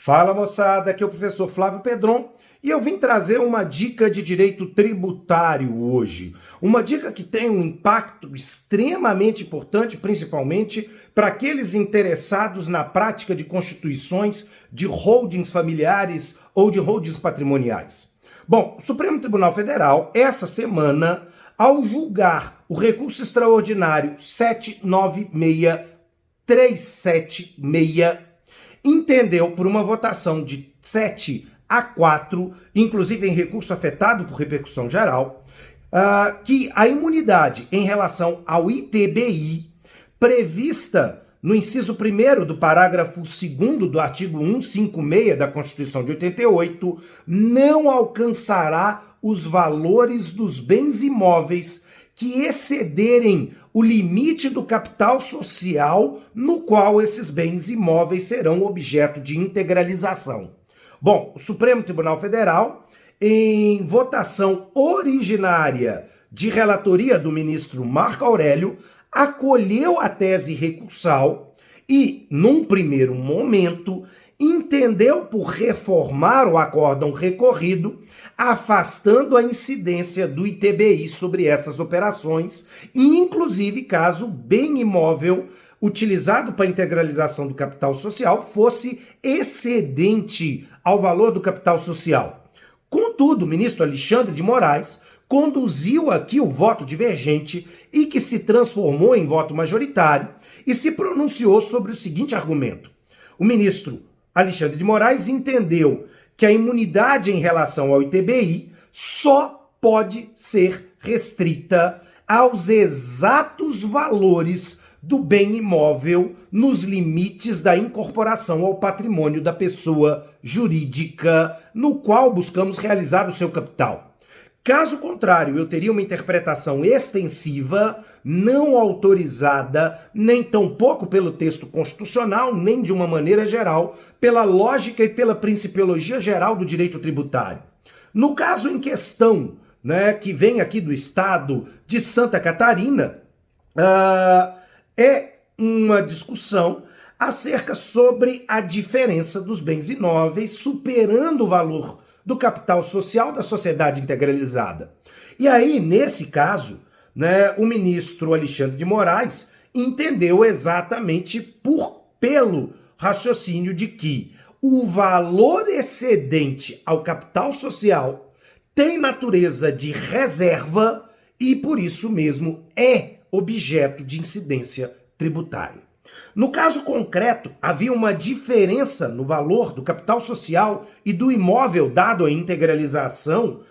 Fala moçada, aqui é o professor Flávio Pedron e eu vim trazer uma dica de direito tributário hoje. Uma dica que tem um impacto extremamente importante, principalmente para aqueles interessados na prática de constituições de holdings familiares ou de holdings patrimoniais. Bom, o Supremo Tribunal Federal, essa semana, ao julgar o recurso extraordinário 796376, entendeu por uma votação de 7-4, inclusive em recurso afetado por repercussão geral, que a imunidade em relação ao ITBI, prevista no inciso 1º do parágrafo 2º do artigo 156 da Constituição de 88, não alcançará os valores dos bens imóveis que excederem o limite do capital social no qual esses bens imóveis serão objeto de integralização. Bom, o Supremo Tribunal Federal, em votação originária de relatoria do ministro Marco Aurélio, acolheu a tese recursal e, num primeiro momento, entendeu por reformar o acórdão recorrido, afastando a incidência do ITBI sobre essas operações, inclusive caso o bem imóvel utilizado para a integralização do capital social fosse excedente ao valor do capital social. Contudo, o ministro Alexandre de Moraes conduziu aqui o voto divergente e que se transformou em voto majoritário e se pronunciou sobre o seguinte argumento. O ministro Alexandre de Moraes entendeu que a imunidade em relação ao ITBI só pode ser restrita aos exatos valores do bem imóvel nos limites da incorporação ao patrimônio da pessoa jurídica no qual buscamos realizar o seu capital. Caso contrário, eu teria uma interpretação extensiva, não autorizada, nem tampouco pelo texto constitucional, nem de uma maneira geral, pela lógica e pela principiologia geral do direito tributário. No caso em questão, que vem aqui do estado de Santa Catarina, é uma discussão acerca sobre a diferença dos bens imóveis superando o valor do capital social da sociedade integralizada. E aí, nesse caso, o ministro Alexandre de Moraes entendeu exatamente pelo raciocínio de que o valor excedente ao capital social tem natureza de reserva e, por isso mesmo, é objeto de incidência tributária. No caso concreto, havia uma diferença no valor do capital social e do imóvel dado à integralização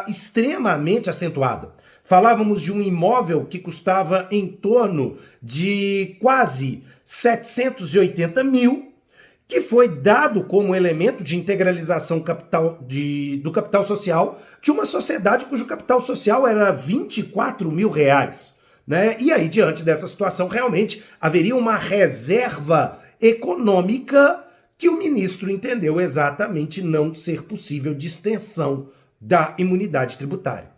extremamente acentuada. Falávamos de um imóvel que custava em torno de quase 780 mil, que foi dado como elemento de integralização do capital social de uma sociedade cujo capital social era 24 mil reais. E aí, diante dessa situação, realmente haveria uma reserva econômica que o ministro entendeu exatamente não ser possível de extensão da imunidade tributária.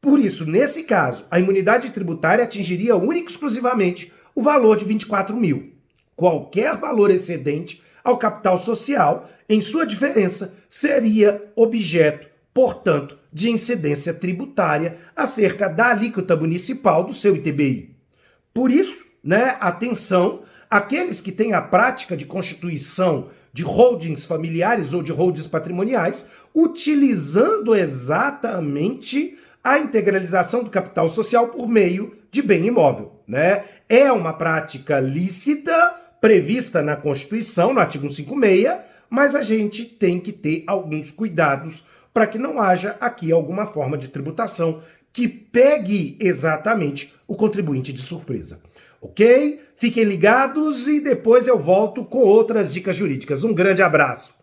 Por isso, nesse caso, a imunidade tributária atingiria única e exclusivamente o valor de 24 mil. Qualquer valor excedente ao capital social, em sua diferença, seria objeto, portanto, de incidência tributária acerca da alíquota municipal do seu ITBI. Por isso, atenção, aqueles que têm a prática de constituição de holdings familiares ou de holdings patrimoniais, utilizando exatamente a integralização do capital social por meio de bem imóvel. É uma prática lícita, prevista na Constituição, no artigo 156, mas a gente tem que ter alguns cuidados para que não haja aqui alguma forma de tributação que pegue exatamente o contribuinte de surpresa. Ok? Fiquem ligados e depois eu volto com outras dicas jurídicas. Um grande abraço!